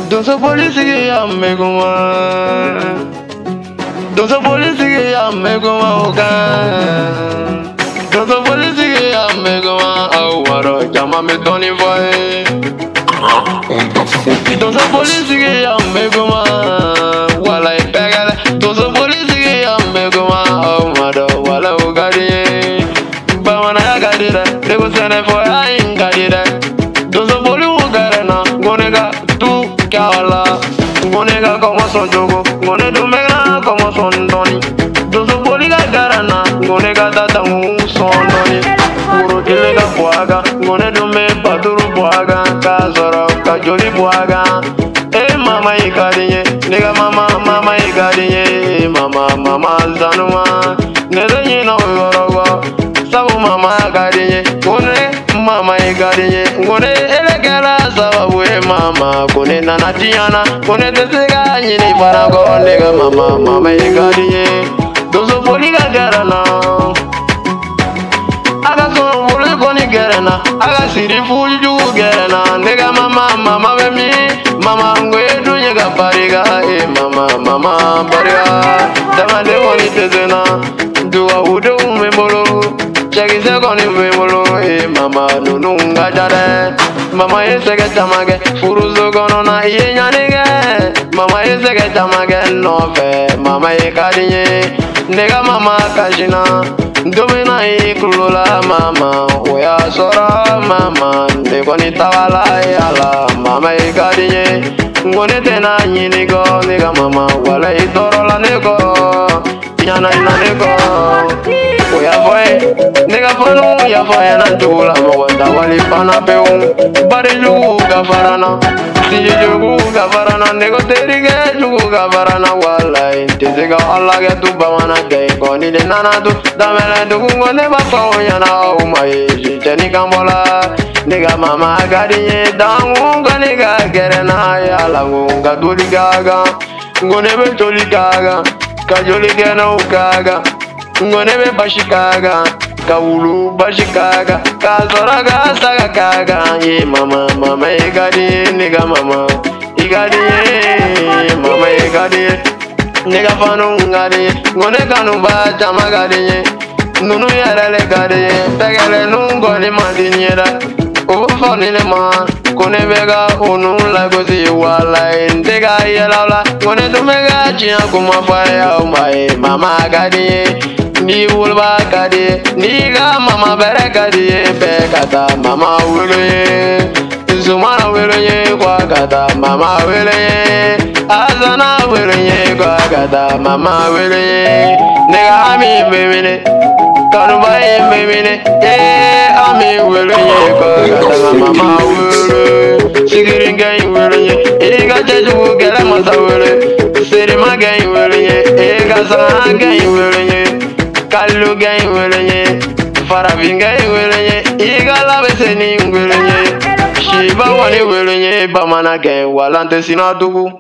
Doso polisi ya meguma. Doso polisi ya meguma oga. Doso polisi ya meguma awaro jama me toni boy. Doso polisi ya meguma wala ipegale. Doso polisi ya meguma awaro wala ugadi. Bamana ya gadira, dego sene fo ya ingadira. Doso poli ugarena, gonega tu kala. Gonega como son jogo, gone du mega como son doni. Doso poli garana, gonega tata un son doni. Puro kilega boaga, gone du me paturu boaga, kazoro kajoli boaga. Mama ikadinye, nega mama ikadinye, mama zanuma. Nedenye na uyorogo. Sabu mama gadinye, gone mama gadinye, gone elegala sababu mama, gone nana tiana, gone tesega nyini parago nega mama gadinye, dozo poli garana, aga son poli goni garana, aga siri fuju garana, nega mama bemi, mama ngoye dunye gapariga, mama bariga, tamade goni tezena, duwa udo membolo. Cheki se koni vimolo, mama nununga jare. Mama yesege tamage, furuzo kono na iye nyanige. Mama yesege tamage nofe, mama yekadinye. Nega mama kashina, domina ikulula mama. Oya sora mama, ndeko nitawala yala. Mama yekadinye, ngone tena nyinigo. Nega mama wala itorola neko, nyana ina neko. Oya foye, nega fanu ya foye na jula mwanda wali pana peung. Bari jugu gafarana, tije jugu gafarana, nego terige jugu gafarana wala. Intizega Allah ge tu bamana ge koni de nana tu damele dugu ngone bako yana umaye jiteni kambola. Nega mama gadinye dangu nega gerena ya langu gaduli gaga, ngone betoli gaga, kajoli gena ukaga. Ngone be bashikaga, kawulu bashikaga, kazoraga saga kaga. Ye mama igadi, nega mama igadi, mama igadi, nega fanu ngadi, ngone kanu ba jama gadi, nunu yarele gadi, pegele nungoni mandinyera. Ufoni le ma, kone bega unu la gozi wala indega yelala, ngone tumega chia kuma faya umae mama gadi. Ni wulba kadi, ni ga mama bere kadi, bekata mama wuluye, zumana wuluye kwa kata mama wuluye, azana wuluye kwa kata mama wuluye, nega ami bemine, kanubai bemine, ami wuluye kwa kata mama wuluye, sigiringa wuluye, iga jeju gele masa wuluye, sirima gay wuluye, iga sana gay wuluye. Kalu gay welenye, farafin gay welenye, igala beseni welenye, shiba wani welenye, bamana gay walante sinatugu.